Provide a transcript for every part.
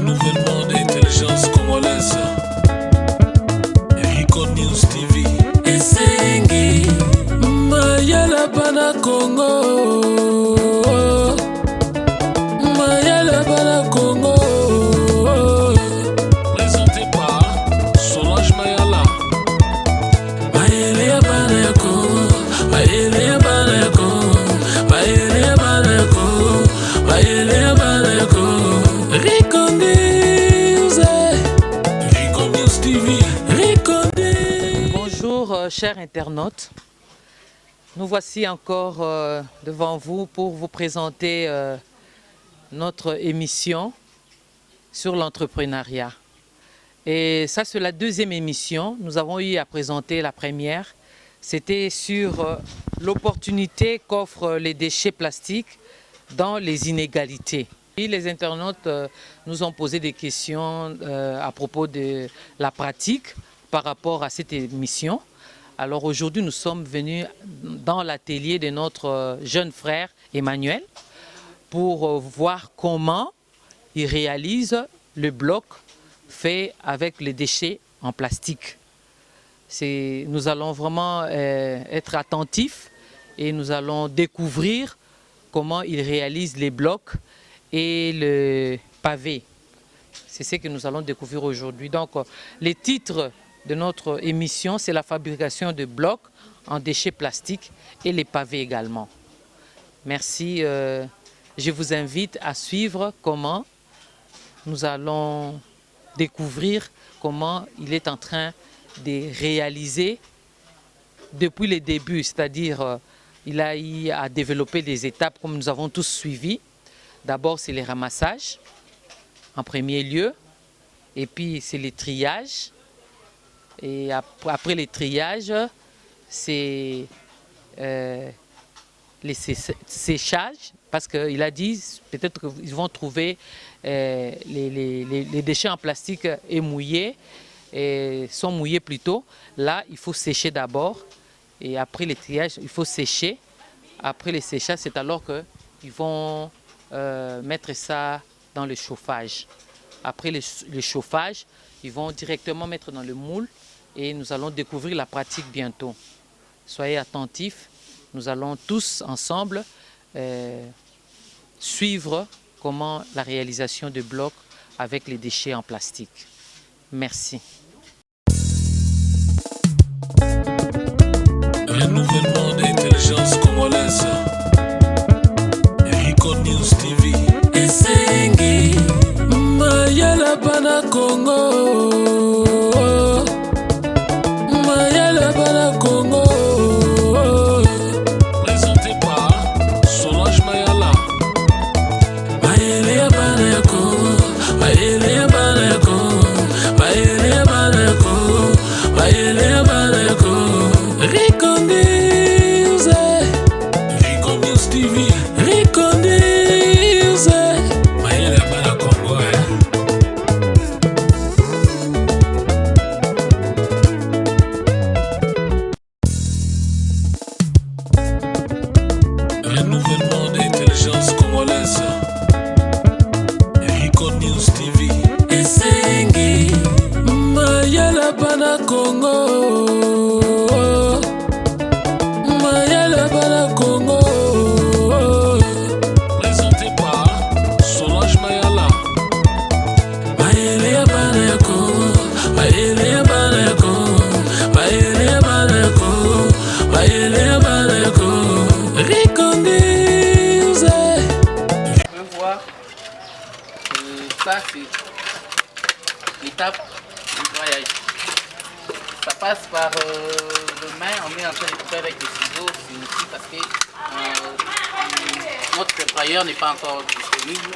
Renouvellement d'intelligence congolaise. Rico News TV. Esengi Mayala Bana Congo. Mayala Bana Congo. Présenté par Solange Mayala. Mayele Bana Congo. Mayele Bana Congo. Mayele Bana Congo. Mayele Bana Congo. Rico News. Rico News TV. Rico News. Bonjour chers internautes, nous voici encore devant vous pour vous présenter notre émission sur l'entrepreneuriat. Et ça c'est la deuxième émission, nous avons eu à présenter la première, c'était sur l'opportunité qu'offrent les déchets plastiques dans les inégalités. Et les internautes nous ont posé des questions à propos de la pratique par rapport à cette émission. Alors aujourd'hui, nous sommes venus dans l'atelier de notre jeune frère Emmanuel pour voir comment il réalise le bloc fait avec les déchets en plastique. Nous allons vraiment être attentifs et nous allons découvrir comment il réalise les blocs et le pavé. C'est ce que nous allons découvrir aujourd'hui. Donc, les titres de notre émission, c'est la fabrication de blocs en déchets plastiques et les pavés également. Merci. Je vous invite à suivre comment nous allons découvrir comment il est en train de réaliser depuis le début, c'est-à-dire il a eu à développer des étapes comme nous avons tous suivi. D'abord, c'est les ramassages en premier lieu, et puis c'est les triages. Et après les triages, c'est les séchages, parce qu'il a dit peut-être qu'ils vont trouver les déchets en plastique mouillés, sont mouillés plutôt. Là, il faut sécher d'abord, et après les triages, il faut sécher. Après les séchages, c'est alors qu'ils vont mettre ça dans le chauffage. Après le chauffage, ils vont directement mettre dans le moule et nous allons découvrir la pratique bientôt. Soyez attentifs, nous allons tous ensemble suivre comment la réalisation de blocs avec les déchets en plastique. Merci. Renouvellement d'intelligence congolaise. Rico News TV. Esengi Mayala Bana Congo. Mayala Bana Congo. Présenté par Solange Mayala. Mayele Bana Congo. Mayele Bana Congo. Mayele Bana Congo. Mayele Bana Congo. Rico News. Rico News TV. Rico News. Mayele Bana Congo. Renouvellement d'intelligence congolaise. Rico News TV. Esengi Mayala Bana Congo. Mayala Bana Congo. Présenté par Solange Mayala. Mayele Bana Congo. Mayele Bana Congo. Mayele Bana Congo. Mayele Bana Congo. Rico News. On peut voir que ça c'est l'étape du nettoyage. Ça passe par le main, on est en train de couper avec des ciseaux, c'est aussi parce que notre nettoyeur n'est pas encore disponible,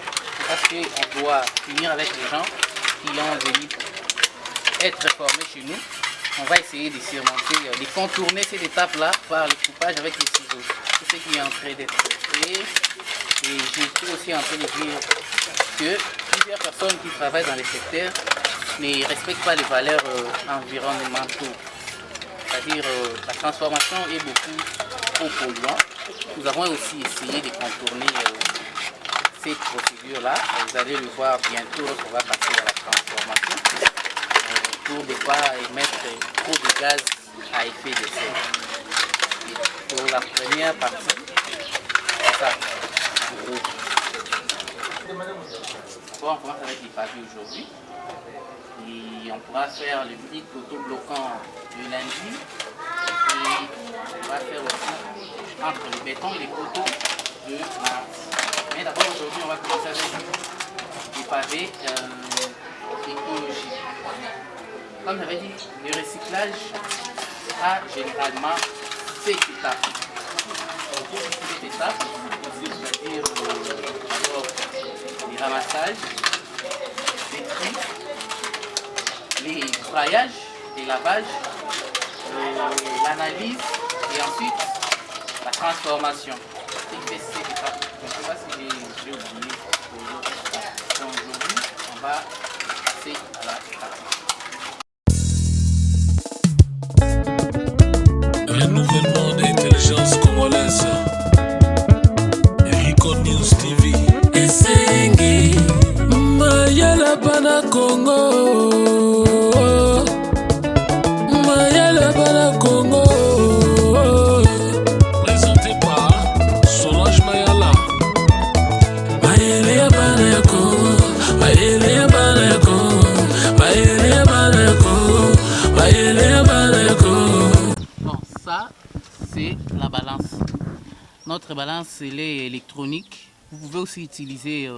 parce qu'on doit finir avec les gens qui ont venu être formés chez nous. On va essayer de surmonter, de contourner cette étape-là par le coupage avec les ciseaux. C'est ce qui est en train d'être fait. Et je suis aussi en train de dire que plusieurs personnes qui travaillent dans les secteurs ne respectent pas les valeurs environnementales. C'est-à-dire la transformation est beaucoup trop polluante. Nous avons aussi essayé de contourner cette procédure-là. Vous allez le voir bientôt lorsqu'on va passer à la transformation pour ne pas émettre trop de gaz à effet de serre. Pour la première partie, c'est ça. Bon, on commence avec les pavés aujourd'hui. Et on pourra faire le petit poteau bloquant le lundi. Et on va faire aussi entre le béton et les poteaux de mardi. Mais d'abord aujourd'hui on va commencer avec les pavés écologiques. Comme j'avais dit, le recyclage a généralement 7 étapes. Cette étape, c'est-à-dire d'abord les ramassages, les tri, les braillages, les lavages, l'analyse et ensuite la transformation. C'est cette étape. Je ne sais pas si j'ai oublié aujourd'hui. On va passer à la pratique. Renouvellement d'intelligence congolaise. Rico News TV. Esengi Mayala Bana Congo. Mayala Bana Congo. Présenté par Solange Mayala. Mayele Bana Congo. Mayele Bana Congo. Mayele Bana Congo. Mayele Bana Congo. Bon, ça, c'est la balance. Notre balance, elle est électronique. Vous pouvez aussi utiliser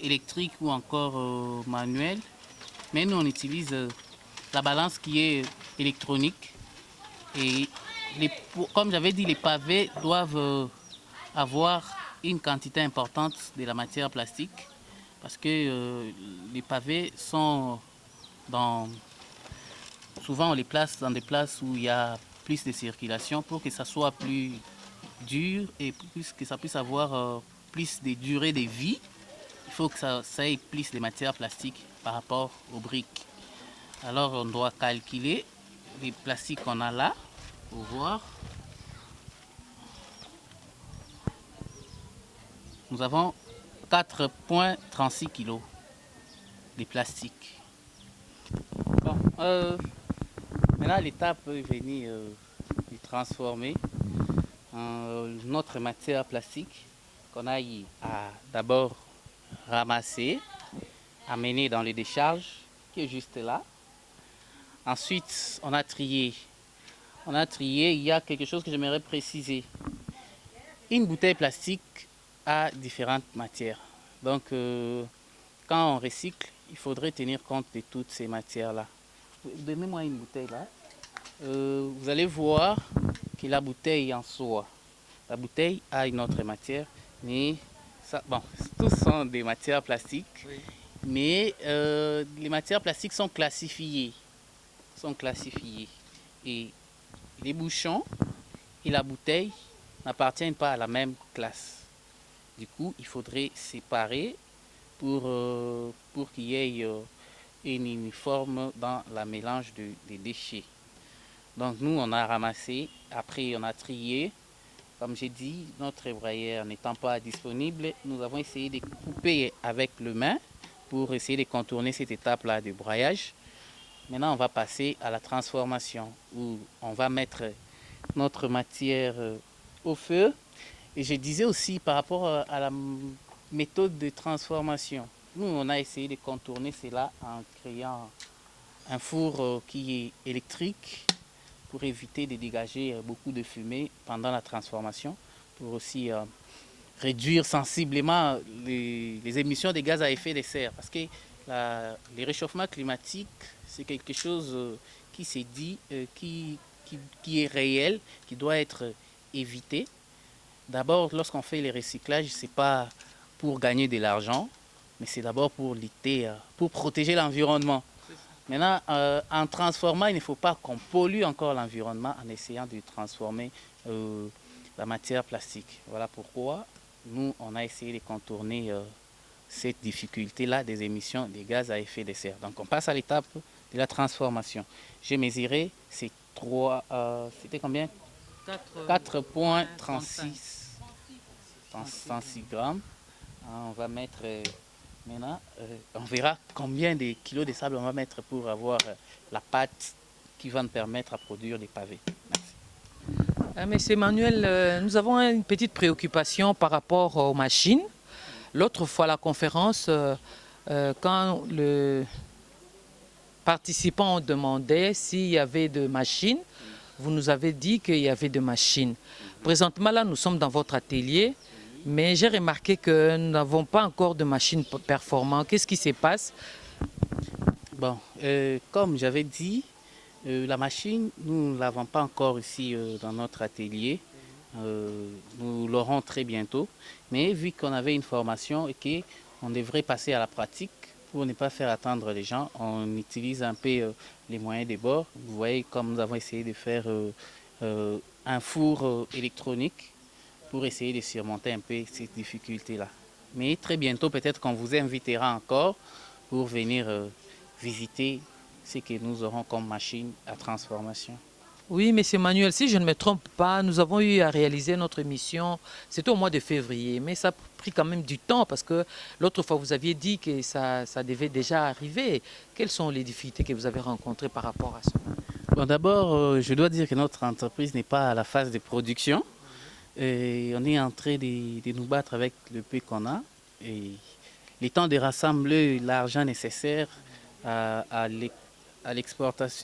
électrique ou encore manuel. Mais nous, on utilise la balance qui est électronique. Et comme j'avais dit, les pavés doivent avoir une quantité importante de la matière plastique. Parce que les pavés sont souvent on les place dans des places où il y a plus de circulation pour que ça soit plus dur et que ça puisse avoir plus de durée de vie. Il faut que ça ait plus de matière plastique par rapport aux briques. Alors on doit calculer les plastiques qu'on a là pour voir. Nous avons 4,36 kg de plastique. Bon, maintenant l'étape est venue de transformer notre matière plastique qu'on a eu à d'abord ramasser, amener dans les décharges qui est juste là. Ensuite, on a trié. Il y a quelque chose que j'aimerais préciser. Une bouteille plastique a différentes matières. Donc, quand on recycle, il faudrait tenir compte de toutes ces matières-là. Donnez-moi une bouteille là. Vous allez voir que la bouteille en soi, la bouteille a une autre matière, mais ça, bon, tous sont des matières plastiques, oui. Mais les matières plastiques sont classifiées. Et les bouchons et la bouteille n'appartiennent pas à la même classe. Du coup, il faudrait séparer pour qu'il y ait une uniforme dans la mélange des déchets. Donc nous, on a ramassé, après on a trié. Comme j'ai dit, notre brailleur n'étant pas disponible, nous avons essayé de couper avec le main pour essayer de contourner cette étape-là de braillage. Maintenant, on va passer à la transformation où on va mettre notre matière au feu. Et je disais aussi par rapport à la méthode de transformation. Nous, on a essayé de contourner cela en créant un four qui est électrique pour éviter de dégager beaucoup de fumée pendant la transformation, pour aussi réduire sensiblement les émissions de gaz à effet de serre. Parce que les réchauffements climatiques, c'est quelque chose qui s'est dit, qui est réel, qui doit être évité. D'abord, lorsqu'on fait les recyclages, ce n'est pas pour gagner de l'argent, mais c'est d'abord pour lutter, pour protéger l'environnement. Maintenant, en transformant, il ne faut pas qu'on pollue encore l'environnement en essayant de transformer la matière plastique. Voilà pourquoi nous, on a essayé de contourner cette difficulté-là des émissions de gaz à effet de serre. Donc, on passe à l'étape de la transformation. J'ai mesuré, c'est 3, c'était combien? 4,36 grammes. On va mettre maintenant, on verra combien de kilos de sable on va mettre pour avoir la pâte qui va nous permettre à produire des pavés. Merci. Monsieur Emmanuel, nous avons une petite préoccupation par rapport aux machines. L'autre fois, à la conférence, quand le participant demandait s'il y avait de machines, vous nous avez dit qu'il y avait de machines. Présentement, là, nous sommes dans votre atelier, mais j'ai remarqué que nous n'avons pas encore de machines performantes. Qu'est-ce qui se passe? Bon, comme j'avais dit, la machine, nous ne l'avons pas encore ici dans notre atelier. Nous l'aurons très bientôt. Mais vu qu'on avait une formation et qu'on devrait passer à la pratique, pour ne pas faire attendre les gens, on utilise un peu les moyens des bords. Vous voyez comme nous avons essayé de faire un four électronique pour essayer de surmonter un peu ces difficultés-là. Mais très bientôt, peut-être qu'on vous invitera encore pour venir visiter ce que nous aurons comme machine à transformation. Oui, monsieur Emmanuel, si je ne me trompe pas, nous avons eu à réaliser notre émission, c'était au mois de février, mais ça a pris quand même du temps parce que l'autre fois vous aviez dit que ça devait déjà arriver. Quelles sont les difficultés que vous avez rencontrées par rapport à ça? Bon, d'abord, je dois dire que notre entreprise n'est pas à la phase de production. Et on est en train de nous battre avec le peu qu'on a. Et le temps de rassembler l'argent nécessaire à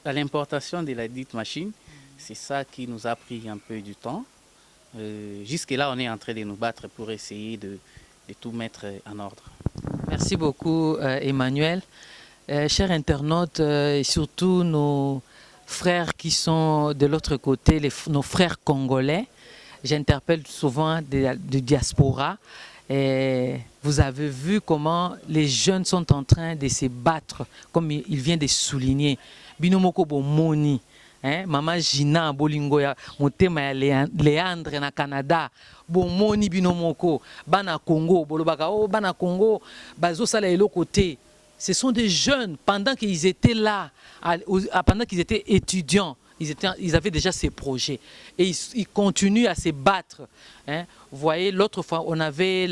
l'importation de la dite machine, c'est ça qui nous a pris un peu du temps. Jusque-là, on est en train de nous battre pour essayer de tout mettre en ordre. Merci beaucoup, Emmanuel. Chers internautes, et surtout nos frères qui sont de l'autre côté, nos frères congolais, j'interpelle souvent de diaspora. Et vous avez vu comment les jeunes sont en train de se battre, comme il vient de souligner. Binomoko Bomoni, Mama Gina Bolingo ya motema ya Léandre na Canada, Bomoni Binomoko, Bana Congo, Bolobaka, oh Bana Congo, Bazo Sala eloko te. Ce sont des jeunes, pendant qu'ils étaient là, pendant qu'ils étaient étudiants, ils avaient déjà ces projets et ils continuent à se battre. Hein. Vous voyez, l'autre fois, on avait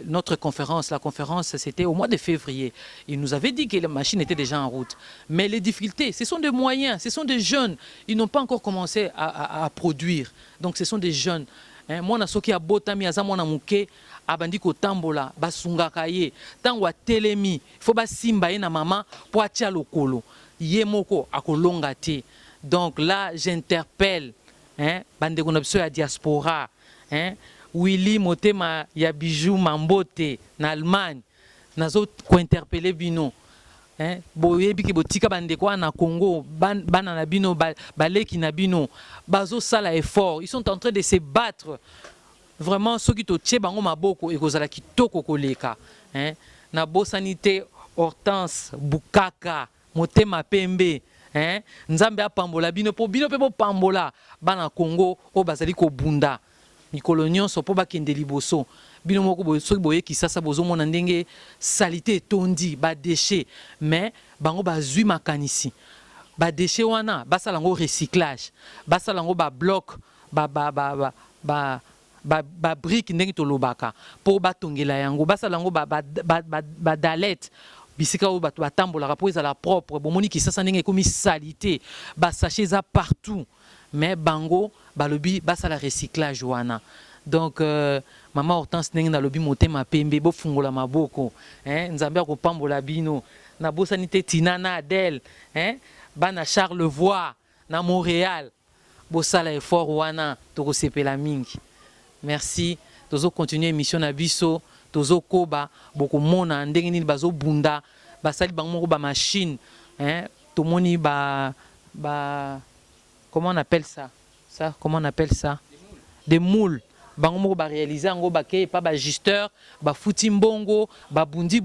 notre conférence. La conférence, c'était au mois de février. Ils nous avaient dit que la machine était déjà en route. Mais les difficultés, ce sont des moyens, ce sont des jeunes. Ils n'ont pas encore commencé à produire. Donc, ce sont des jeunes. Moi, soki a botami aza mwana muke abandi ko tambola basungaka ye tango atelemi faut basimba ye na mama po atia lokolo ye moko akolonga te. Donc là j'interpelle bandeko na biso ya diaspora Willy Motema ya Bijou Mambote na Allemagne nazo ko interpeller bino boyebi ke botika bandeko na Congo bana na bino baleki na bino bazo sala effort, ils sont en train de se battre vraiment ceux qui to tche bango maboko e kozala kitoko koleka na bosanité Hortense Bukaka Motema Pembe nzambe apambola bino po bino pe bo pambola bana Congo o bazali ko bunda mikolo nyonso po bakende liboso bino moko boye soki boye kisasa bozomona ndenge salité tondi ba déchets mais bango bazwi makanisi ba déchets wana basala ngo recyclage basala ngo ba bloc ba brique ndenge tolobaka po batongela yango basala ngo ba dalette bisika o bato batambolaka po ezala propre bomoni kisasa ndenge ekomi salité ba sachets za partout mais bango balobi basala recyclage wana. Donc maman Hortense ndenge na lobi Motema Pembe bo fungola maboko nzambe akopambola bino na bosanité Tina na Adèle bana Charlevoix na Montréal bo sala effort wana to sepela mingi. Merci tozo continuer émission na biso tozo koba boko mona ndenge nini bazo bunda basali bango moko ba machine tomoni comment on appelle ça comment on appelle ça des moules bango moko ba réaliser ngo ba ke pa ba ajusteur ba futi mbongo ba bundi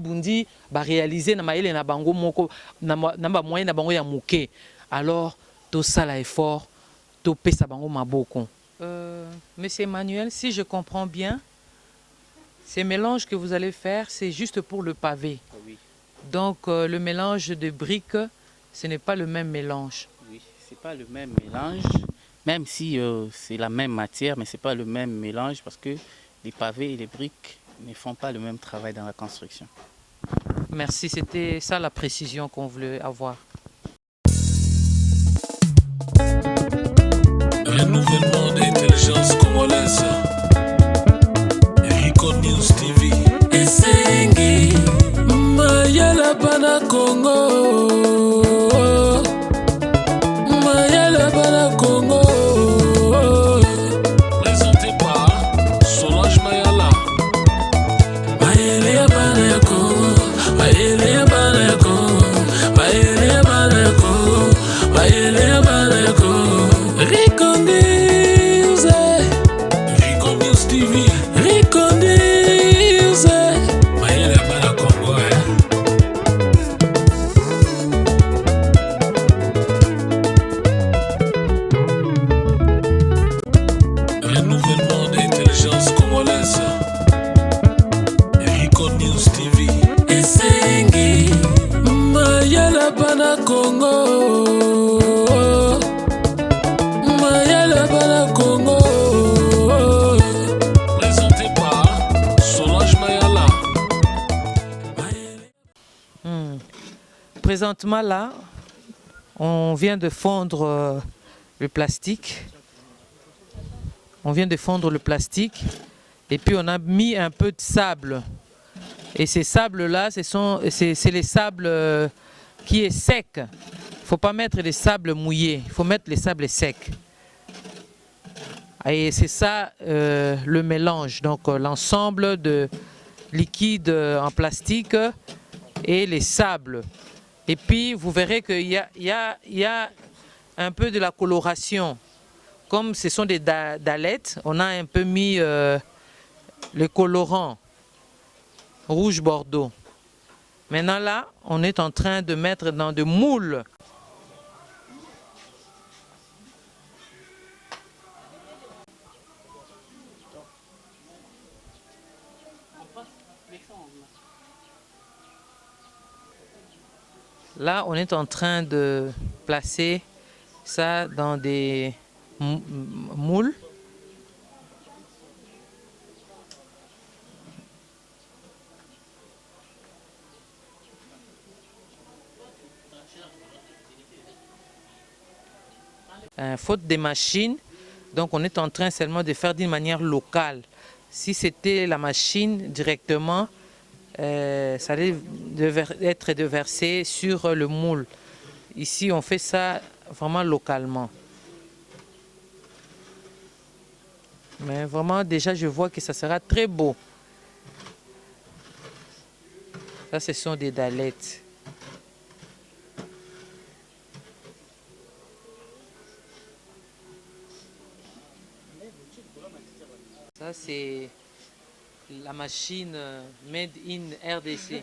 ba réaliser na maele na bango moko na ba moyen na bango ya muke. Alors to sala effort to pesa bango maboko. Monsieur Emmanuel, si je comprends bien, ces mélanges que vous allez faire, c'est juste pour le pavé. Oui. Donc le mélange de briques, ce n'est pas le même mélange. Oui, c'est pas le même mélange, même si c'est la même matière, mais c'est pas le même mélange parce que les pavés et les briques ne font pas le même travail dans la construction. Merci, c'était ça la précision qu'on voulait avoir. Renouvellement d'intelligence congolaise. Rico News TV. Esengi Mayala Bana Congo. Mayala Bana Congo. Présenté par Solange Mayala. Mayele Bana Congo. Mayele Bana Congo. Mayele Bana Congo. Mayele Bana Congo. Rico News. Rico News TV. Rico News. Mayele Bana Congo. Renouvellement d'intelligence congolaise. Rico News TV. Esengi Mayala Bana Congo. Mayala Bana Congo. Présenté par Solange Mayala. Présentement là, on vient de fondre le plastique. On vient de fondre le plastique et puis on a mis un peu de sable. Et ces sables-là, c'est les sables qui est sec. Il ne faut pas mettre les sables mouillés, il faut mettre les sables secs. Et c'est ça le mélange, donc l'ensemble de liquide en plastique et les sables. Et puis vous verrez qu'il y a un peu de la coloration. Comme ce sont des dallettes, on a un peu mis le colorant rouge bordeaux. Maintenant là, on est en train de mettre dans de moules. Là, on est en train de placer ça dans des moules. Faute des machines, donc on est en train seulement de faire d'une manière locale. Si c'était la machine directement, ça allait être déversé sur le moule. Ici, on fait ça vraiment localement. Mais vraiment, déjà, je vois que ça sera très beau. Ça, ce sont des dallettes. Ça, c'est la machine made in RDC.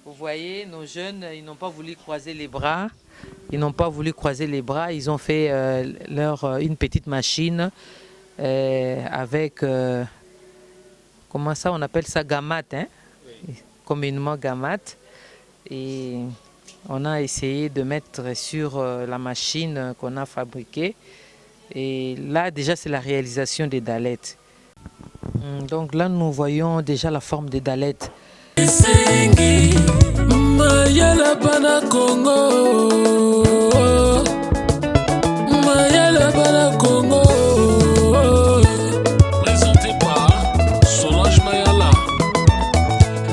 Vous voyez, nos jeunes, ils n'ont pas voulu croiser les bras. Ils n'ont pas voulu croiser les bras. Ils ont fait une petite machine avec, comment ça, on appelle ça gamat, hein? Oui. Communément gamat. Et on a essayé de mettre sur la machine qu'on a fabriquée. Et là, déjà, c'est la réalisation des dallettes. Donc là, nous voyons déjà la forme des dallettes. Esengi Mayala Bana Congo. Mayala Bana Congo. Présenté par Solange Mayala.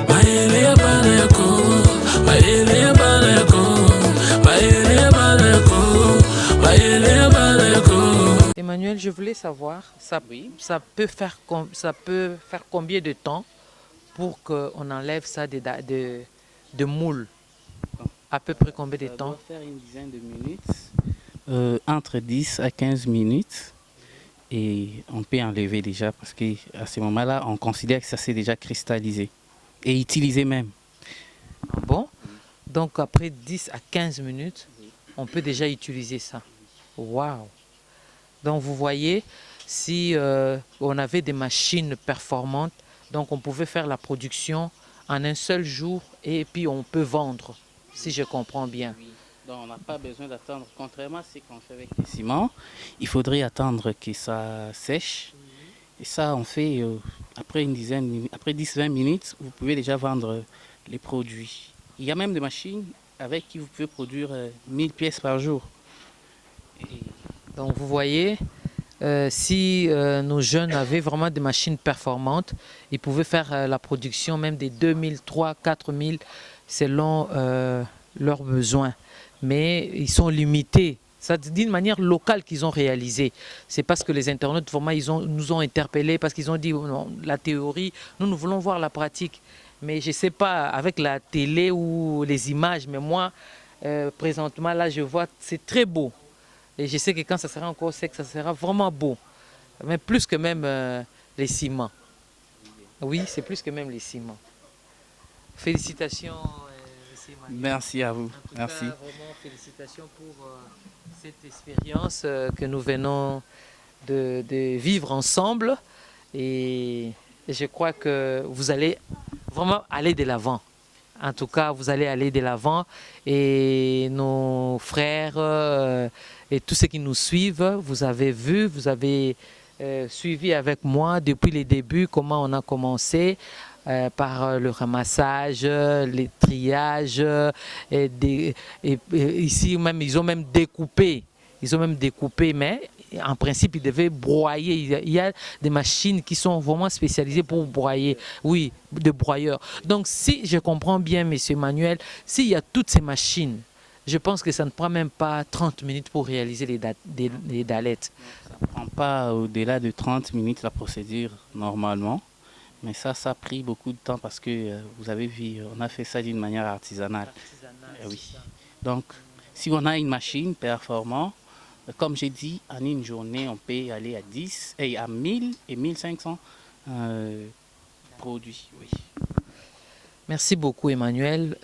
Mayele Bana Congo. Mayele Bana Congo. Mayele Bana Congo. Mayele Bana Congo. Emmanuel, je voulais savoir, ça peut faire combien de temps pour qu'on enlève ça de moules? À peu près combien de temps? Ça doit faire une dizaine de minutes, entre 10 à 15 minutes. Et on peut enlever déjà parce qu'à ce moment-là, on considère que ça s'est déjà cristallisé et utilisé même. Bon, donc après 10 à 15 minutes, on peut déjà utiliser ça. Waouh! Donc vous voyez, si on avait des machines performantes, donc on pouvait faire la production en un seul jour et puis on peut vendre, si je comprends bien. Oui. Donc on n'a pas besoin d'attendre, contrairement à ce qu'on fait avec les ciments, il faudrait attendre que ça sèche Et ça, on fait après après 10-20 minutes, vous pouvez déjà vendre les produits. Il y a même des machines avec qui vous pouvez produire 1000 pièces par jour. Et Donc vous voyez, si nos jeunes avaient vraiment des machines performantes, ils pouvaient faire la production même des 2000, 3, 4000 selon leurs besoins. Mais ils sont limités. C'est d'une manière locale qu'ils ont réalisé. C'est parce que les internautes vraiment, nous ont interpellés parce qu'ils ont dit non, la théorie, nous voulons voir la pratique. Mais je ne sais pas, avec la télé ou les images, mais moi, présentement, là, je vois, c'est très beau. Et je sais que quand ça sera encore sec, ça sera vraiment beau. Mais plus que même les ciments. Oui, c'est plus que même les ciments. Félicitations, monsieur Emmanuel. merci à vous. En tout Merci. cas, vraiment félicitations pour cette expérience que nous venons de vivre ensemble. Et je crois que vous allez vraiment aller de l'avant. En tout cas, vous allez aller de l'avant. Et nos frères et tous ceux qui nous suivent, vous avez vu, vous avez suivi avec moi depuis les débuts comment on a commencé. Par le ramassage, les triages, ici même ils ont même découpé. Ils ont même découpé, mais en principe ils devaient broyer. Il y a des machines qui sont vraiment spécialisées pour broyer. Oui, de broyeurs. Donc si je comprends bien, monsieur Emmanuel, s'il y a toutes ces machines, je pense que ça ne prend même pas 30 minutes pour réaliser les dalettes. Ça ne prend pas au-delà de 30 minutes la procédure normalement. Mais ça a pris beaucoup de temps parce que vous avez vu, on a fait ça d'une manière artisanale. Oui. Donc, si on a une machine performante, comme j'ai dit, en une journée, on peut aller à 10 et à 1000 et 1500 produits. Oui. Merci beaucoup, Emmanuel.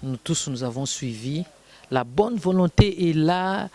Nous tous, nous avons suivi. La bonne volonté est là,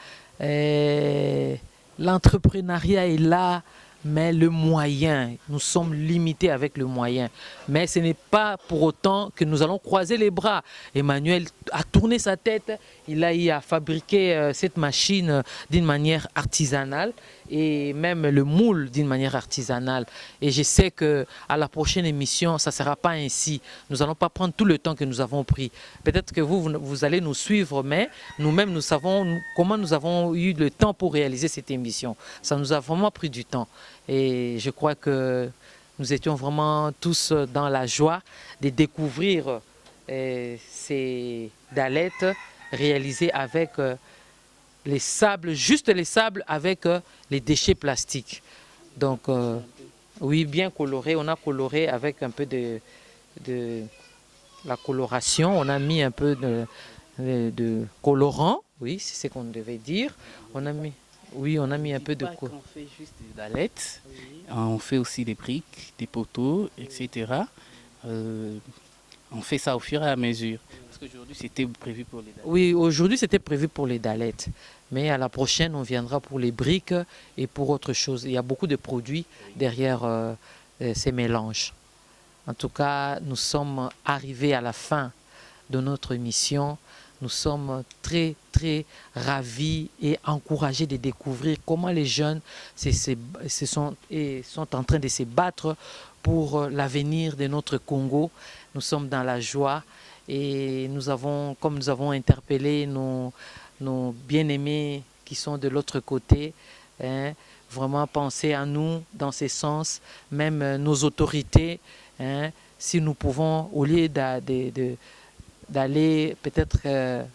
l'entrepreneuriat est là. Mais le moyen, nous sommes limités avec le moyen. Mais ce n'est pas pour autant que nous allons croiser les bras. Emmanuel a tourné sa tête, il a eu à fabriquer cette machine d'une manière artisanale et même le moule d'une manière artisanale. Et je sais qu'à la prochaine émission, ça ne sera pas ainsi. Nous n'allons pas prendre tout le temps que nous avons pris. Peut-être que vous allez nous suivre, mais nous-mêmes, nous savons comment nous avons eu le temps pour réaliser cette émission. Ça nous a vraiment pris du temps. Et je crois que nous étions vraiment tous dans la joie de découvrir ces dalettes réalisées avec les sables, juste les sables avec les déchets plastiques. Donc, oui, bien coloré. On a coloré avec un peu de la coloration. On a mis un peu de colorant. Oui, c'est ce qu'on devait dire. On a mis... Oui, on a mis un peu de quoi. On fait juste des dalettes, on fait aussi des briques, des poteaux, etc. On fait ça au fur et à mesure. Parce qu'aujourd'hui, c'était prévu pour les dalettes. Oui, aujourd'hui, c'était prévu pour les dalettes. Mais à la prochaine, on viendra pour les briques et pour autre chose. Il y a beaucoup de produits derrière ces mélanges. En tout cas, nous sommes arrivés à la fin de notre émission. Nous sommes très, très ravis et encouragés de découvrir comment les jeunes sont en train de se battre pour l'avenir de notre Congo. Nous sommes dans la joie et comme nous avons interpellé nos bien-aimés qui sont de l'autre côté, vraiment penser à nous dans ce sens, même nos autorités, si nous pouvons, au lieu d'aller peut-être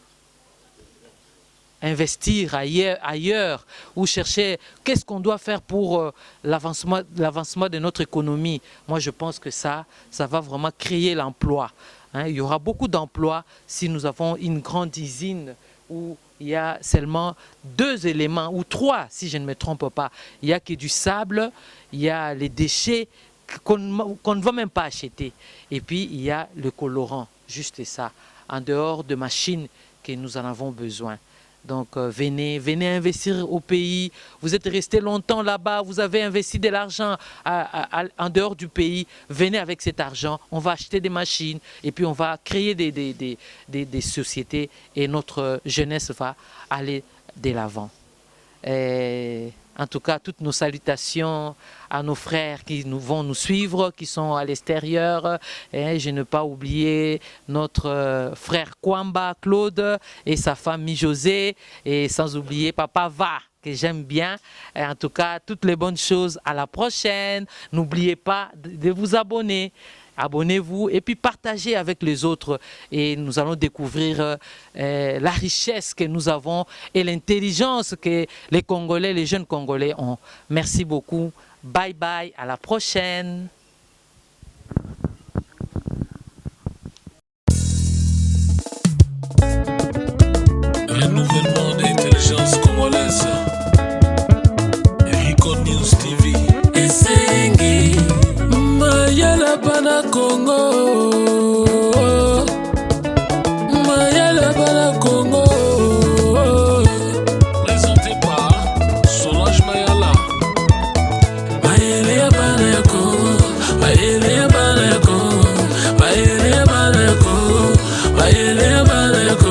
investir ailleurs ou chercher qu'est-ce qu'on doit faire pour l'avancement de notre économie. Moi, je pense que ça va vraiment créer l'emploi. Il y aura beaucoup d'emplois si nous avons une grande usine où il y a seulement 2 éléments, ou 3 si je ne me trompe pas. Il n'y a que du sable, il y a les déchets qu'on ne va même pas acheter. Et puis, il y a le colorant. Juste ça, en dehors de machines que nous en avons besoin. Donc venez investir au pays. Vous êtes resté longtemps là-bas, vous avez investi de l'argent en dehors du pays. Venez avec cet argent, on va acheter des machines et puis on va créer des sociétés et notre jeunesse va aller de l'avant. En tout cas, toutes nos salutations à nos frères qui vont nous suivre, qui sont à l'extérieur. Et je n'ai pas oublié notre frère Kwamba, Claude, et sa femme José, et sans oublier Papa Va, que j'aime bien. Et en tout cas, toutes les bonnes choses. À la prochaine. N'oubliez pas de vous abonner. Abonnez-vous et puis partagez avec les autres et nous allons découvrir la richesse que nous avons et l'intelligence que les Congolais, les jeunes Congolais ont. Merci beaucoup. Bye bye, à la prochaine. Renouvellement d'intelligence congolaise. Rico News TV. Esengi. Mayala bana Congo, Mayala bana Congo, présenté par Solange Mayala. Mayele bana Congo, Mayele bana Congo, Mayele bana Congo, Mayele bana Congo.